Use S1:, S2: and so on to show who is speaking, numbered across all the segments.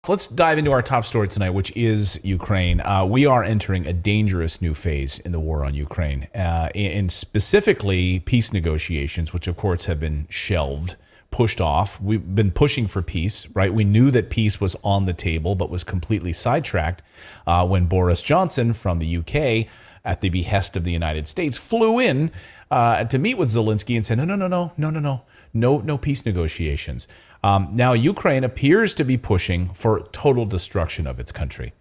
S1: Let's dive into our top story tonight, which is Ukraine. We are entering a dangerous new phase in the war on Ukraine, and specifically peace negotiations, which of course have been shelved, pushed off. We've been pushing for peace, right? We knew that peace was on the table, but was completely sidetracked when Boris Johnson from the UK, at the behest of the United States, flew in to meet with Zelensky and said, no peace negotiations. Now, Ukraine appears to be pushing for total destruction of its country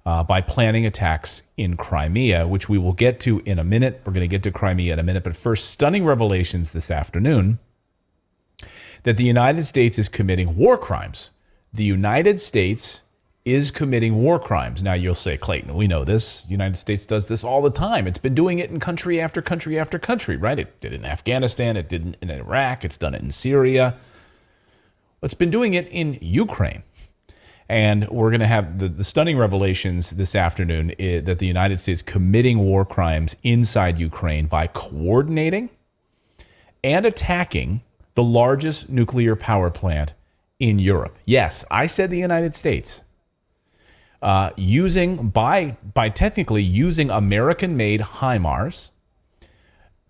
S1: by planning attacks in Crimea, which we will get to in a minute. We're going to get to Crimea in a minute. But first, stunning revelations this afternoon that the United States is committing war crimes. The United States is committing war crimes. Now, you'll say, Clayton, we know this. The United States does this all the time. It's been doing it in country after country after country, right? It did it in Afghanistan. It did it in Iraq. It's done it in Syria. It's been doing it in Ukraine. And we're going to have the stunning revelations this afternoon that the United States committing war crimes inside Ukraine by coordinating and attacking the largest nuclear power plant in Europe. Yes, I said the United States. Technically using American-made HIMARS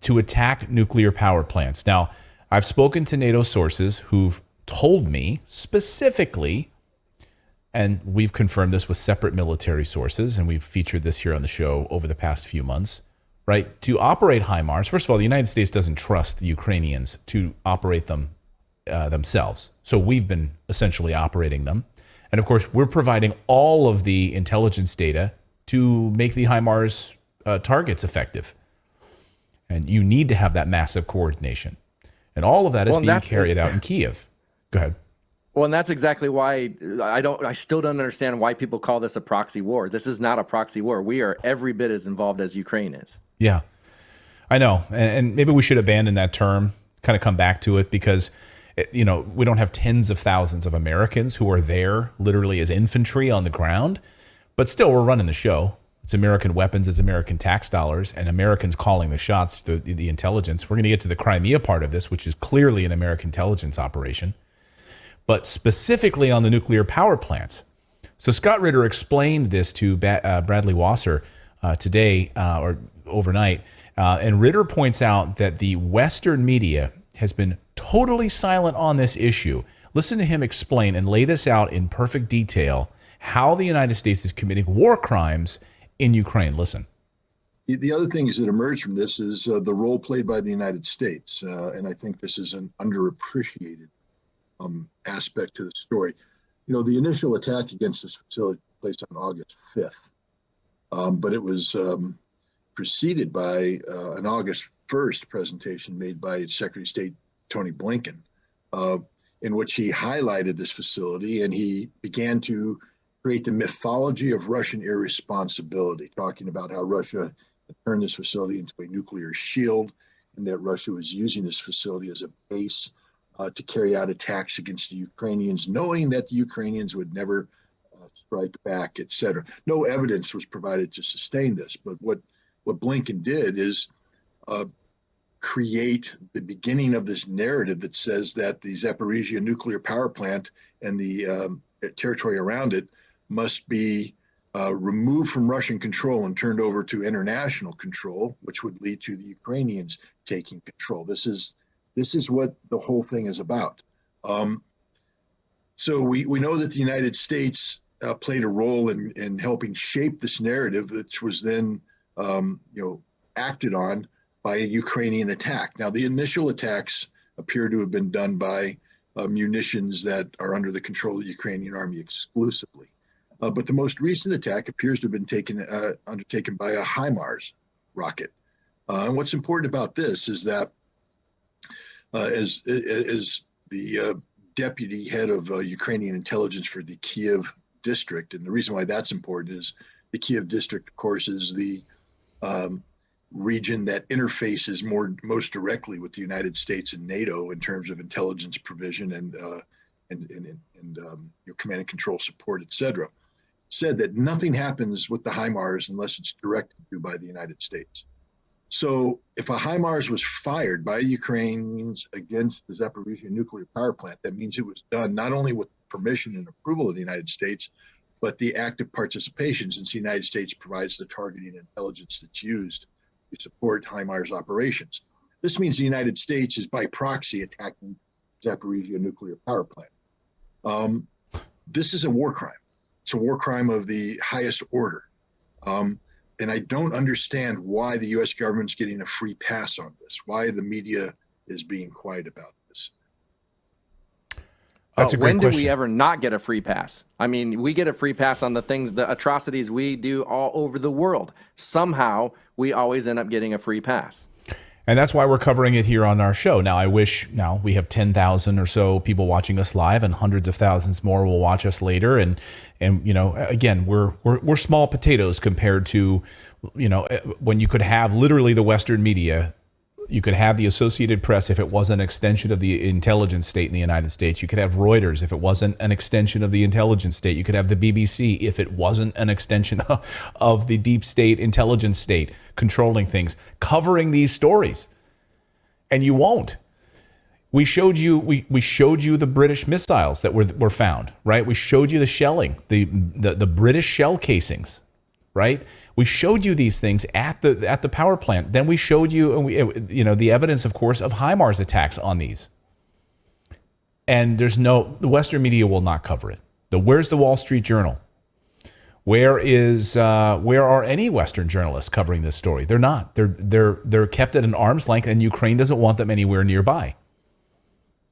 S1: to attack nuclear power plants. Now, I've spoken to NATO sources who've told me specifically, and we've confirmed this with separate military sources, and we've featured this here on the show over the past few months, right? To operate HIMARS, first of all, the United States doesn't trust the Ukrainians to operate them themselves. So we've been essentially operating them. And of course, we're providing all of the intelligence data to make the HIMARS targets effective. And you need to have that massive coordination. And all of that is being carried out in Kyiv. Go ahead.
S2: Well, and that's exactly why I still don't understand why people call this a proxy war. This is not a proxy war. We are every bit as involved as Ukraine is.
S1: Yeah, I know. And maybe we should abandon that term, kind of come back to it, because we don't have tens of thousands of Americans who are there literally as infantry on the ground, but still we're running the show. It's American weapons, it's American tax dollars, and Americans calling the shots, the intelligence. We're going to get to the Crimea part of this, which is clearly an American intelligence operation, but specifically on the nuclear power plants. So Scott Ritter explained this to Bradley Wasser today or overnight, and Ritter points out that the Western media has been totally silent on this issue. Listen to him explain and lay this out in perfect detail, how the United States is committing war crimes in Ukraine. Listen.
S3: The other things that emerge from this is the role played by the United States. And I think this is an underappreciated aspect to the story. The initial attack against this facility took place on August 5th, but it was preceded by an August 1st presentation made by Secretary of State Tony Blinken, in which he highlighted this facility and he began to create the mythology of Russian irresponsibility, talking about how Russia had turned this facility into a nuclear shield and that Russia was using this facility as a base to carry out attacks against the Ukrainians, knowing that the Ukrainians would never strike back, et cetera. No evidence was provided to sustain this, but what Blinken did is create the beginning of this narrative that says that the Zaporizhia nuclear power plant and the territory around it must be removed from Russian control and turned over to international control, which would lead to the Ukrainians taking control. This is what the whole thing is about. So we know that the United States played a role in helping shape this narrative, which was then acted on by a Ukrainian attack. Now, the initial attacks appear to have been done by munitions that are under the control of the Ukrainian army exclusively. But the most recent attack appears to have been undertaken by a HIMARS rocket. And what's important about this is that as the deputy head of Ukrainian intelligence for the Kyiv district, and the reason why that's important is the Kyiv district, of course, is the region that interfaces most directly with the United States and NATO in terms of intelligence provision and command and control support, et cetera, said that nothing happens with the HIMARS unless it's directed to by the United States. So if a HIMARS was fired by Ukrainians against the Zaporizhia nuclear power plant, that means it was done not only with permission and approval of the United States, but the active participation, since the United States provides the targeting intelligence that's used to support HIMARS operations. This means the United States is by proxy attacking Zaporizhzhia nuclear power plant. This is a war crime. It's a war crime of the highest order. And I don't understand why the U.S. government's getting a free pass on this, why the media is being quiet about this.
S1: That's a great
S2: when
S1: question.
S2: do we ever not get a free pass? I mean, we get a free pass on the things, the atrocities we do all over the world. Somehow, we always end up getting a free pass.
S1: And that's why we're covering it here on our show. Now, I wish now we have 10,000 or so people watching us live, and hundreds of thousands more will watch us later. And you know, again, we're small potatoes compared to, you know, when you could have literally the Western media. You could have the Associated Press if it wasn't an extension of the intelligence state in the United States. You could have Reuters if it wasn't an extension of the intelligence state. You could have the BBC if it wasn't an extension of the deep state intelligence state controlling things, covering these stories. And you won't. We showed you we showed you the British missiles that were found, right? We showed you the shelling, the British shell casings, right? We showed you these things at the power plant. Then we showed you, you know, the evidence, of course, of HIMARS attacks on these. And the Western media will not cover it. Where's the Wall Street Journal? Where are any Western journalists covering this story? They're not. They're kept at an arm's length, and Ukraine doesn't want them anywhere nearby.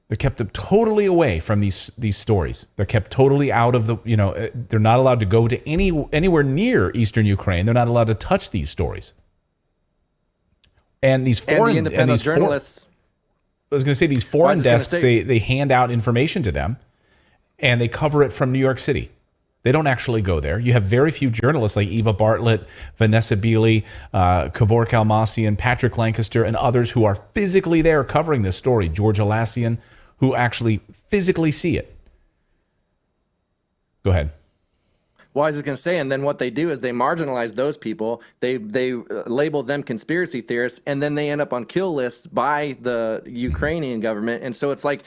S1: They're kept totally away from these stories. They're kept totally out of the, you know, they're not allowed to go to anywhere near eastern Ukraine. They're not allowed to touch these stories. And these foreign
S2: independent journalists.
S1: I was going to say these foreign desks, they hand out information to them, and they cover it from New York City. They don't actually go there. You have very few journalists like Eva Bartlett, Vanessa Beeley, Kevork Almasian, Patrick Lancaster, and others who are physically there covering this story. George Alassian, who actually physically see it. Go ahead.
S2: Well, I was going to say, and then what they do is they marginalize those people. They label them conspiracy theorists, and then they end up on kill lists by the Ukrainian government. And so it's like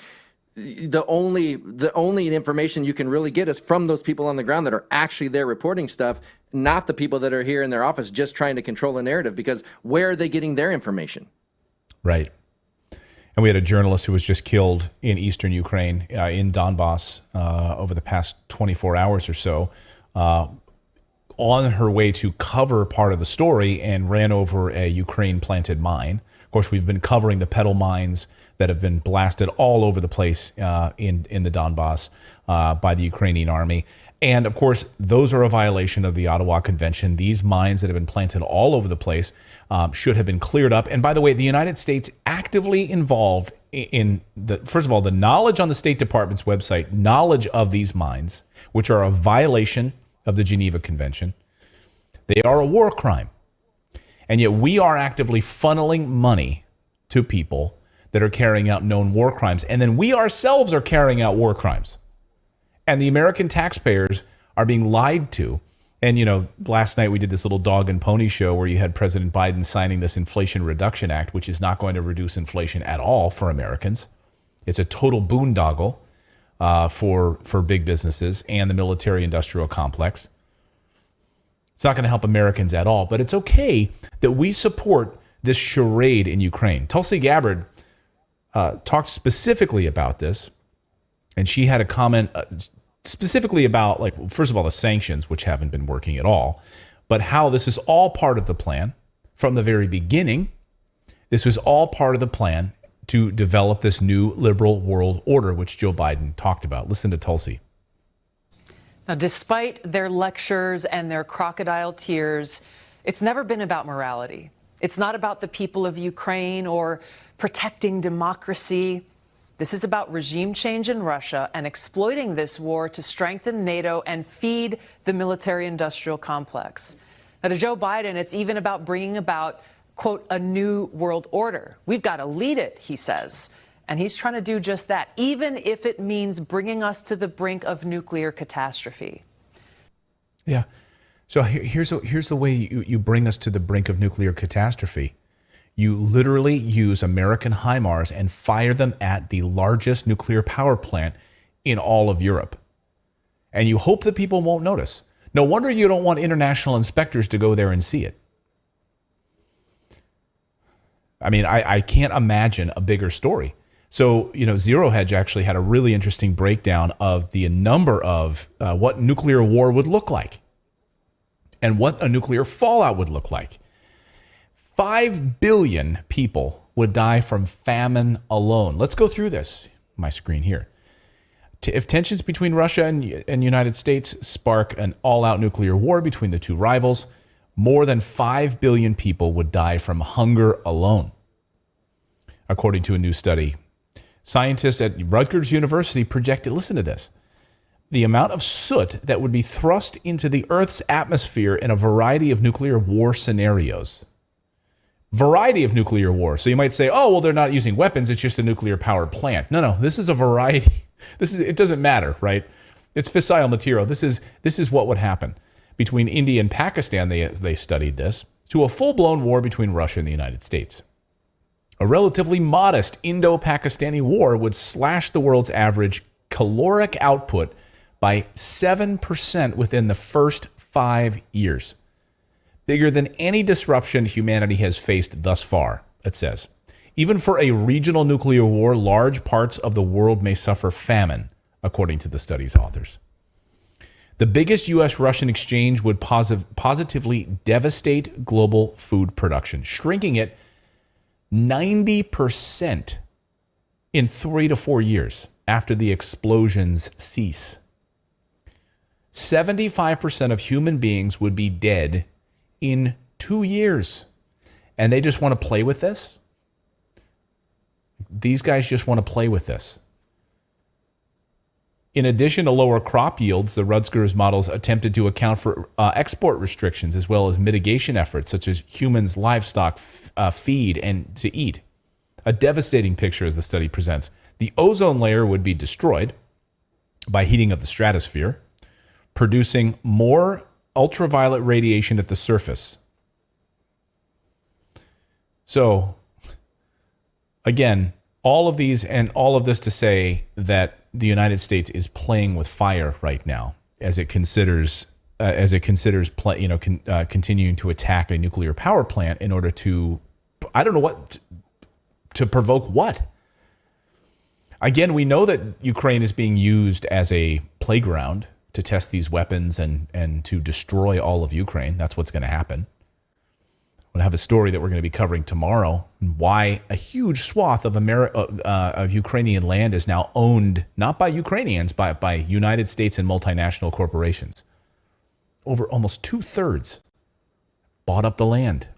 S2: the only information you can really get is from those people on the ground that are actually there reporting stuff, not the people that are here in their office just trying to control a narrative, because where are they getting their information? Right.
S1: And we had a journalist who was just killed in eastern Ukraine, in Donbass, over the past 24 hours or so, on her way to cover part of the story, and ran over a Ukraine-planted mine. Of course, we've been covering the pedal mines that have been blasted all over the place in the Donbass by the Ukrainian army. And of course, those are a violation of the Ottawa Convention. These mines that have been planted all over the place should have been cleared up. And by the way, the United States actively involved in first of all, the knowledge on the State Department's website, knowledge of these mines, which are a violation of the Geneva Convention. They are a war crime. And yet we are actively funneling money to people that are carrying out known war crimes. And then we ourselves are carrying out war crimes. And the American taxpayers are being lied to. And, you know, last night we did this little dog and pony show where you had President Biden signing this Inflation Reduction Act, which is not going to reduce inflation at all for Americans. It's a total boondoggle for big businesses and the military-industrial complex. It's not going to help Americans at all. But it's okay that we support this charade in Ukraine. Tulsi Gabbard talked specifically about this, and she had a comment specifically about, like, first of all, the sanctions, which haven't been working at all, but how this is all part of the plan from the very beginning. This was all part of the plan to develop this new liberal world order, which Joe Biden talked about. Listen to Tulsi.
S4: Now, despite their lectures and their crocodile tears, it's never been about morality. It's not about the people of Ukraine or protecting democracy. This is about regime change in Russia and exploiting this war to strengthen NATO and feed the military-industrial complex. Now, to Joe Biden, it's even about bringing about, quote, a new world order. We've got to lead it, he says. And he's trying to do just that, even if it means bringing us to the brink of nuclear catastrophe.
S1: Yeah. So here's the way you bring us to the brink of nuclear catastrophe. You literally use American HIMARS and fire them at the largest nuclear power plant in all of Europe. And you hope that people won't notice. No wonder you don't want international inspectors to go there and see it. I mean, I can't imagine a bigger story. So, Zero Hedge actually had a really interesting breakdown of the number of what nuclear war would look like and what a nuclear fallout would look like. 5 billion people would die from famine alone. Let's go through this. My screen here. If tensions between Russia and United States spark an all-out nuclear war between the two rivals, more than 5 billion people would die from hunger alone. According to a new study, scientists at Rutgers University projected, listen to this, the amount of soot that would be thrust into the Earth's atmosphere in a variety of nuclear war scenarios. Variety of nuclear war. So you might say, oh, well, they're not using weapons. It's just a nuclear powered plant. No, this is a variety. It doesn't matter, right? It's fissile material. This is what would happen. Between India and Pakistan, they studied this, to a full-blown war between Russia and the United States. A relatively modest Indo-Pakistani war would slash the world's average caloric output by 7% within the first 5 years. Bigger than any disruption humanity has faced thus far, it says. Even for a regional nuclear war, large parts of the world may suffer famine, according to the study's authors. The biggest U.S.-Russian exchange would positively devastate global food production, shrinking it 90% in 3 to 4 years after the explosions cease. 75% of human beings would be dead in 2 years. And they just want to play with this? These guys just want to play with this. In addition to lower crop yields, the Rutgers models attempted to account for export restrictions as well as mitigation efforts such as humans, livestock, feed, and to eat. A devastating picture as the study presents. The ozone layer would be destroyed by heating of the stratosphere, producing more ultraviolet radiation at the surface. So, again, all of these and all of this to say that the United States is playing with fire right now as it considers continuing to attack a nuclear power plant in order to, I don't know what, to provoke what? Again, we know that Ukraine is being used as a playground to test these weapons and to destroy all of Ukraine. That's what's going to happen. I'm going to have a story that we're going to be covering tomorrow, and why a huge swath of of Ukrainian land is now owned not by Ukrainians, but by United States and multinational corporations. Over almost 2/3 bought up the land.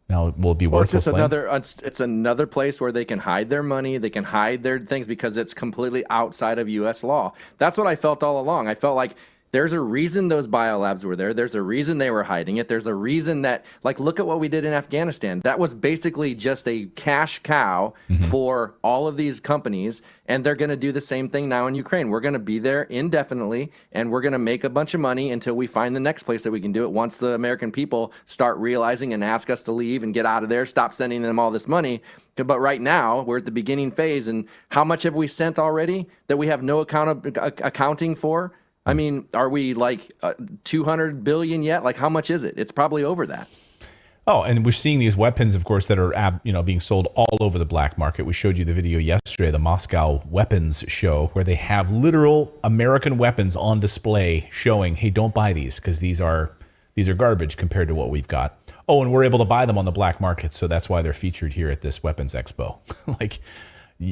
S1: Now, will it be worthless land?
S2: It's another place where they can hide their money, they can hide their things because it's completely outside of U.S. law. That's what I felt all along. I felt like there's a reason those biolabs were there. There's a reason they were hiding it. There's a reason that, like, look at what we did in Afghanistan. That was basically just a cash cow for all of these companies, and they're going to do the same thing now in Ukraine. We're going to be there indefinitely, and we're going to make a bunch of money until we find the next place that we can do it. Once the American people start realizing and ask us to leave and get out of there, stop sending them all this money. But right now, we're at the beginning phase, and how much have we sent already that we have no accounting for? I mean, are we like 200 billion yet? Like, how much is it? It's probably over that.
S1: Oh, and we're seeing these weapons, of course, that are being sold all over the black market. We showed you the video yesterday, the Moscow weapons show, where they have literal American weapons on display showing, hey, don't buy these because these are garbage compared to what we've got. Oh, and we're able to buy them on the black market, so that's why they're featured here at this weapons expo. Like,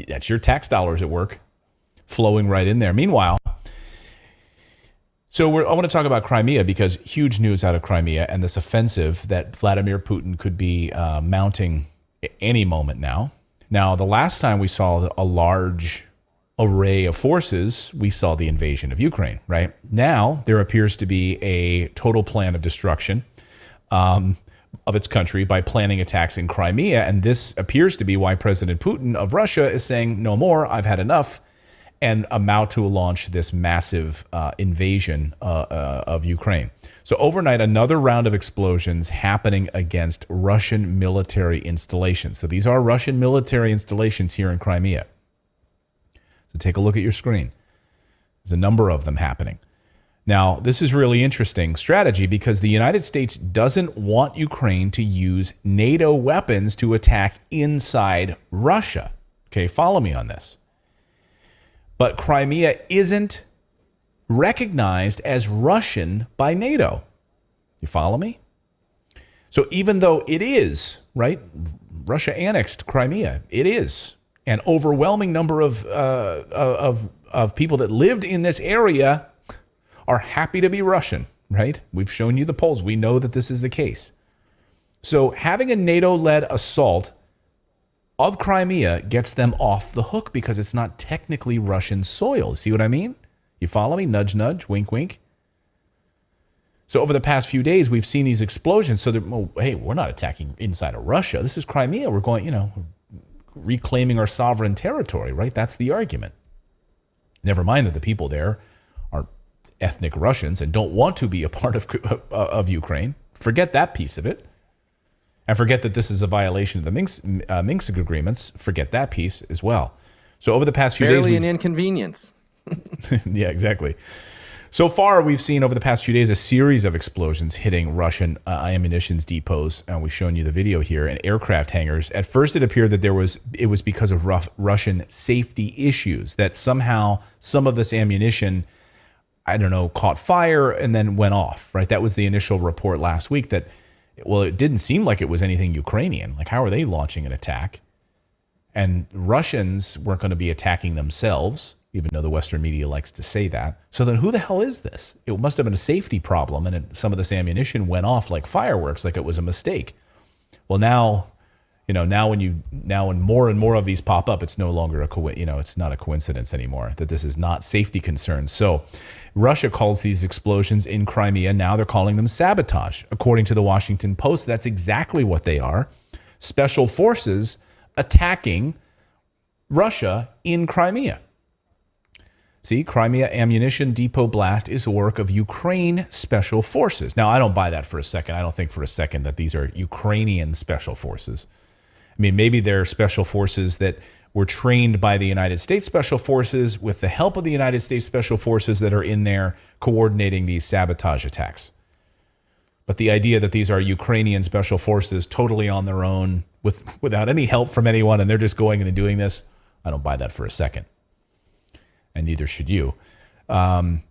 S1: that's your tax dollars at work flowing right in there. Meanwhile, so I want to talk about Crimea, because huge news out of Crimea and this offensive that Vladimir Putin could be mounting any moment now. Now, the last time we saw a large array of forces, we saw the invasion of Ukraine, right? Now, there appears to be a total plan of destruction of its country by planning attacks in Crimea. And this appears to be why President Putin of Russia is saying, no more, I've had enough, and about to launch this massive invasion of Ukraine. So overnight, another round of explosions happening against Russian military installations. So these are Russian military installations here in Crimea. So take a look at your screen. There's a number of them happening. Now, this is really interesting strategy because the United States doesn't want Ukraine to use NATO weapons to attack inside Russia. Okay, follow me on this. But Crimea isn't recognized as Russian by NATO. You follow me? So even though it is, right, Russia annexed Crimea, it is. An overwhelming number of people that lived in this area are happy to be Russian, right? We've shown you the polls. We know that this is the case. So having a NATO-led assault of Crimea gets them off the hook because it's not technically Russian soil. See what I mean? You follow me? Nudge, nudge, wink, wink. So over the past few days, we've seen these explosions. So, hey, we're not attacking inside of Russia. This is Crimea. We're going, reclaiming our sovereign territory, right? That's the argument. Never mind that the people there are ethnic Russians and don't want to be a part of Ukraine. Forget that piece of it. And forget that this is a violation of the Minsk agreements. Forget that piece as well. So over the past few days...
S2: Barely an inconvenience.
S1: Yeah, exactly. So far, we've seen over the past few days a series of explosions hitting Russian ammunition depots, and we've shown you the video here, and aircraft hangars. At first, it appeared that it was because of Russian safety issues, that somehow some of this ammunition, caught fire and then went off, right? That was the initial report last week that, well, it didn't seem like it was anything Ukrainian. Like, how are they launching an attack? And Russians weren't going to be attacking themselves, even though the Western media likes to say that. So then who the hell is this? It must have been a safety problem, and some of this ammunition went off like fireworks, like it was a mistake. Well, now when more and more of these pop up, it's no longer it's not a coincidence anymore that this is not safety concerns. So Russia calls these explosions in Crimea, now they're calling them sabotage. According to the Washington Post, that's exactly what they are. Special forces attacking Russia in Crimea. See, Crimea ammunition depot blast is a work of Ukraine special forces. Now, I don't buy that for a second. I don't think for a second that these are Ukrainian special forces. I mean, maybe they're special forces that were trained by the United States Special Forces with the help of the United States Special Forces that are in there coordinating these sabotage attacks. But the idea that these are Ukrainian special forces totally on their own without any help from anyone and they're just going in and doing this, I don't buy that for a second. And neither should you.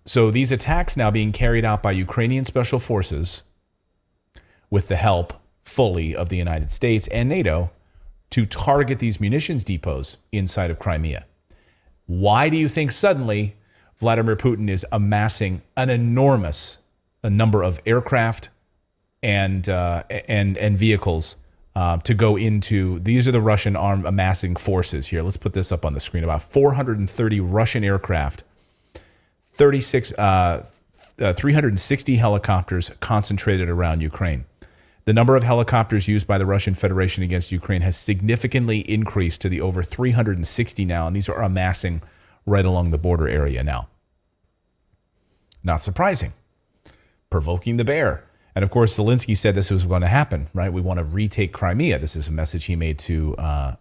S1: So these attacks now being carried out by Ukrainian special forces with the help fully of the United States and NATO to target these munitions depots inside of Crimea. Why do you think suddenly Vladimir Putin is amassing an enormous number of aircraft and vehicles to go into? These are the Russian armed amassing forces here. Let's put this up on the screen. About 430 Russian aircraft, 360 helicopters concentrated around Ukraine. The number of helicopters used by the Russian Federation against Ukraine has significantly increased to the over 360 now, and these are amassing right along the border area now. Not surprising. Provoking the bear. And of course, Zelensky said this was going to happen, right? We want to retake Crimea. This is a message he made to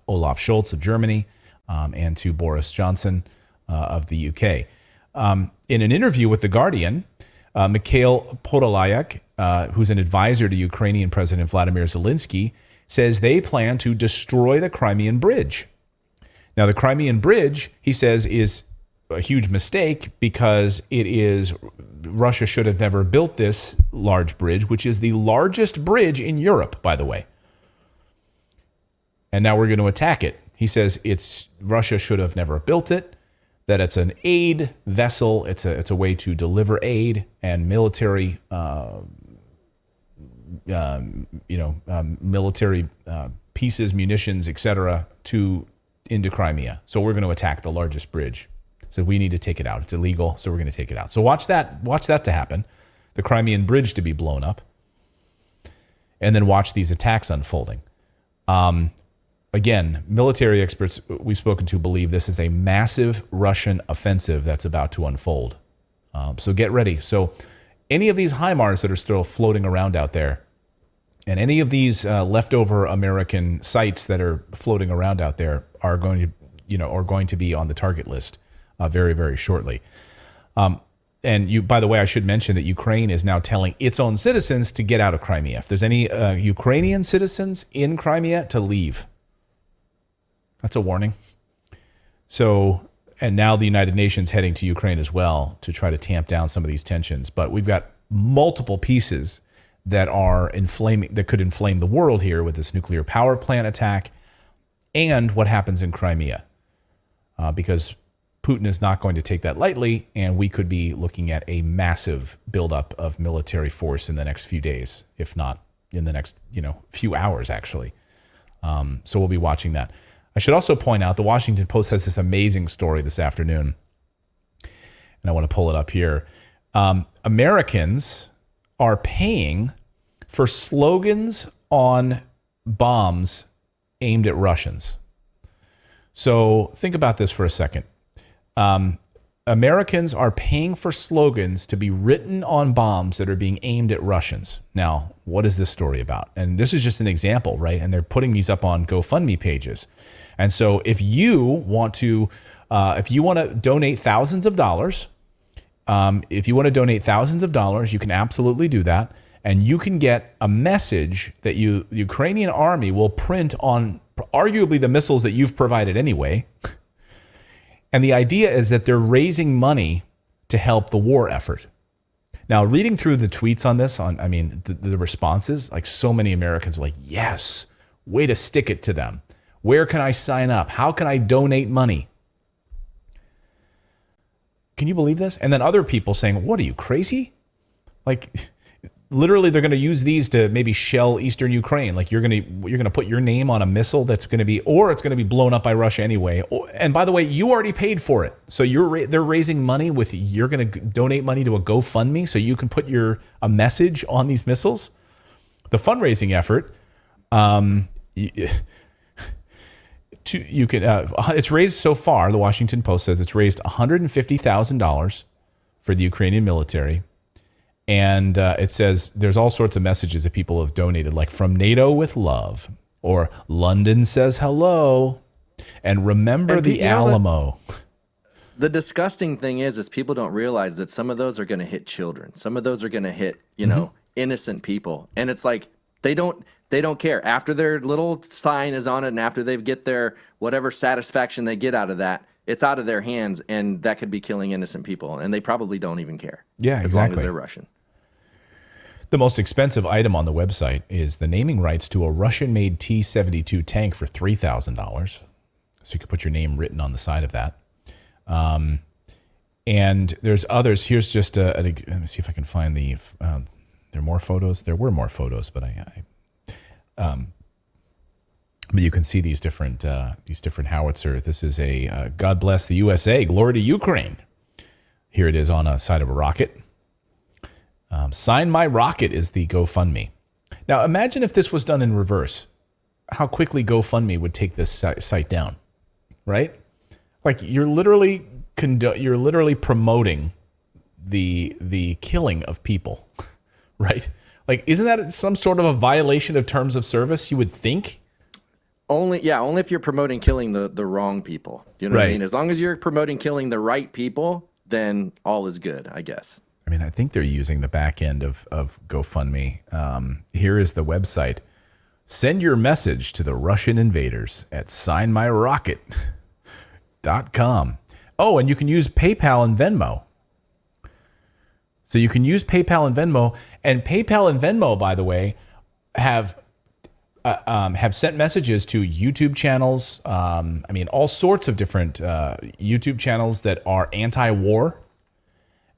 S1: Olaf Scholz of Germany and to Boris Johnson of the UK. In an interview with The Guardian, Mikhail Podolyak, who's an advisor to Ukrainian President Vladimir Zelensky, says they plan to destroy the Crimean Bridge. Now, the Crimean Bridge, he says, is a huge mistake because Russia should have never built this large bridge, which is the largest bridge in Europe, by the way. And now we're going to attack it. He says Russia should have never built it, that it's an aid vessel, it's a way to deliver aid and military military pieces, munitions, etc. into Crimea. So we're going to attack the largest bridge. So we need to take it out. It's illegal, so we're going to take it out. So watch that to happen, the Crimean Bridge to be blown up, and then watch these attacks unfolding. Again, military experts we've spoken to believe this is a massive Russian offensive that's about to unfold. So get ready. So any of these HIMARS that are still floating around out there, and any of these leftover American sites that are floating around out there are going to be on the target list very, very shortly. And by the way, I should mention that Ukraine is now telling its own citizens to get out of Crimea. If there's any Ukrainian citizens in Crimea, to leave. That's a warning. So, and now the United Nations heading to Ukraine as well to try to tamp down some of these tensions. But we've got multiple pieces that are inflaming, that could inflame the world here with this nuclear power plant attack and what happens in Crimea. Because Putin is not going to take that lightly, and we could be looking at a massive buildup of military force in the next few days, if not in the next few hours, actually. So we'll be watching that. I should also point out the Washington Post has this amazing story this afternoon, and I want to pull it up here. Americans are paying for slogans on bombs aimed at Russians. So think about this for a second. Americans are paying for slogans to be written on bombs that are being aimed at Russians. Now, what is this story about? And this is just an example, right? And they're putting these up on GoFundMe pages. And so if you want to donate thousands of dollars, you can absolutely do that. And you can get a message that the Ukrainian army will print on arguably the missiles that you've provided anyway. And the idea is that they're raising money to help the war effort. Now, reading through the tweets on this, the responses, like so many Americans are like, yes, way to stick it to them. Where can I sign up? How can I donate money? Can you believe this? And then other people saying, what are you, crazy? Like, literally, they're going to use these to maybe shell eastern Ukraine. Like you're going to put your name on a missile that's going to be, or it's going to be blown up by Russia anyway. And by the way, you already paid for it, so they're raising money with. You're going to donate money to a GoFundMe so you can put a message on these missiles. The fundraising effort, it's raised so far. The Washington Post says it's raised $150,000 for the Ukrainian military. And it says there's all sorts of messages that people have donated, like from NATO with love, or London says hello, and remember the Alamo.
S2: The disgusting thing is people don't realize that some of those are going to hit children. Some of those are going to hit, innocent people. And it's like they don't care. After their little sign is on it and after they get their whatever satisfaction they get out of that, it's out of their hands, and that could be killing innocent people. And they probably don't even care.
S1: Yeah,
S2: as long as they're Russian.
S1: The most expensive item on the website is the naming rights to a Russian-made T-72 tank for $3,000. So you could put your name written on the side of that. And there's others. Here's just let me see if I can find there are more photos. There were more photos, but but you can see these different howitzer. This is a God bless the USA, glory to Ukraine. Here it is on a side of a rocket. Sign My Rocket is the GoFundMe. Now, imagine if this was done in reverse, how quickly GoFundMe would take this site down, right? Like you're literally promoting the killing of people, right? Like, isn't that some sort of a violation of terms of service? You would think.
S2: Only if you're promoting killing the wrong people. You know what I mean? As long as you're promoting killing the right people, then all is good, I guess.
S1: I mean, I think they're using the back end of GoFundMe. Here is the website. Send your message to the Russian invaders at signmyrocket.com. Oh, and you can use PayPal and Venmo. So you can use PayPal and Venmo. And PayPal and Venmo, by the way, have sent messages to YouTube channels. All sorts of different YouTube channels that are anti-war.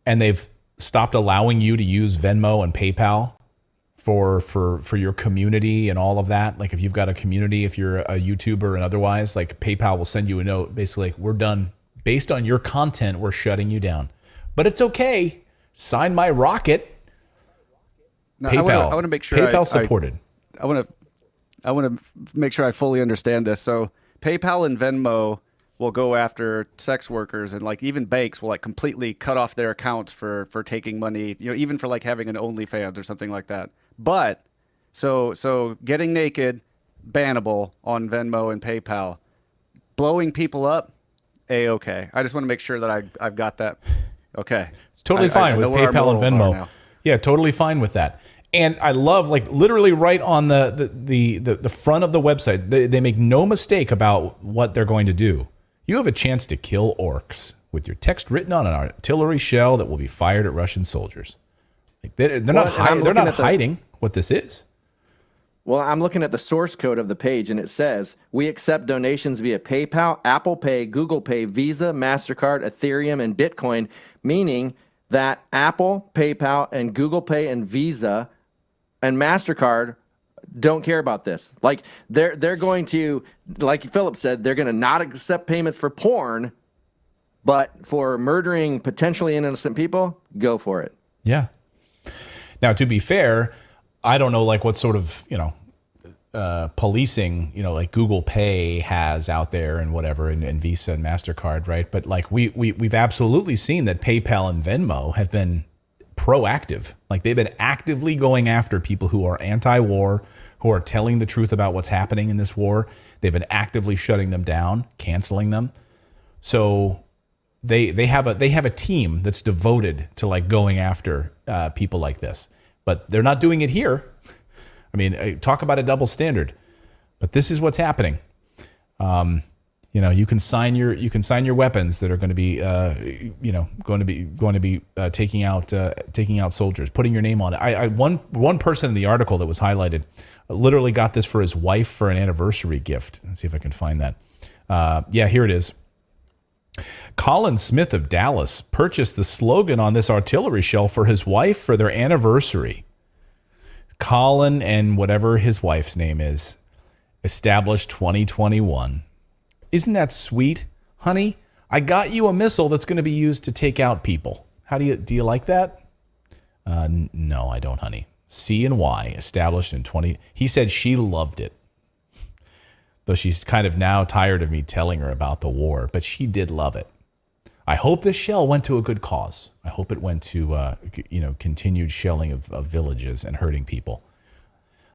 S1: And they've stopped allowing you to use Venmo and PayPal for your community and all of that. Like if you've got a community, if you're a YouTuber and otherwise, like PayPal will send you a note, basically, we're done. Based on your content, we're shutting you down. But it's okay. Sign My Rocket.
S5: Now,
S1: PayPal.
S5: I want to make sure
S1: PayPal supported.
S5: I want to make sure I fully understand this. So PayPal and Venmo will go after sex workers, and like even banks will like completely cut off their accounts for taking money, even for like having an OnlyFans or something like that. But so getting naked, bannable on Venmo and PayPal. Blowing people up, A-okay. I just want to make sure that I've got that. Okay.
S1: It's totally fine with
S5: know where our
S1: PayPal and
S5: morals are
S1: Venmo.
S5: now.
S1: Yeah, totally fine with that. And I love, like, literally right on the front of the website, they make no mistake about what they're going to do. You have a chance to kill orcs with your text written on an artillery shell that will be fired at Russian soldiers. Like they're not hiding what this is.
S2: Well, I'm looking at the source code of the page, and it says, we accept donations via PayPal, Apple Pay, Google Pay, Visa, MasterCard, Ethereum, and Bitcoin, meaning that Apple, PayPal, and Google Pay, and Visa, and MasterCard don't care about this. Like, they're going to, like Philip said, they're going to not accept payments for porn, but for murdering potentially innocent people, go for it.
S1: Yeah. Now, to be fair, I don't know, like, what sort of, policing, like Google Pay has out there and whatever, and Visa and MasterCard, right? But like we've absolutely seen that PayPal and Venmo have been proactive. Like they've been actively going after people who are anti-war, who are telling the truth about what's happening in this war. They've been actively shutting them down, canceling them. So they have a team that's devoted to like going after people like this. But they're not doing it here. I mean, talk about a double standard. But this is what's happening. You can sign your weapons that are going to be taking out soldiers, putting your name on it. One person in the article that was highlighted literally got this for his wife for an anniversary gift. Let's see if I can find that. Yeah, here it is. Colin Smith of Dallas purchased the slogan on this artillery shell for his wife for their anniversary. Colin and whatever his wife's name is, established 2021. Isn't that sweet, honey? I got you a missile that's going to be used to take out people. Do you like that? No, I don't, honey. C and Y, established in 20. He said she loved it. Though she's kind of now tired of me telling her about the war, but she did love it. I hope this shell went to a good cause. I hope it went to continued shelling of villages and hurting people.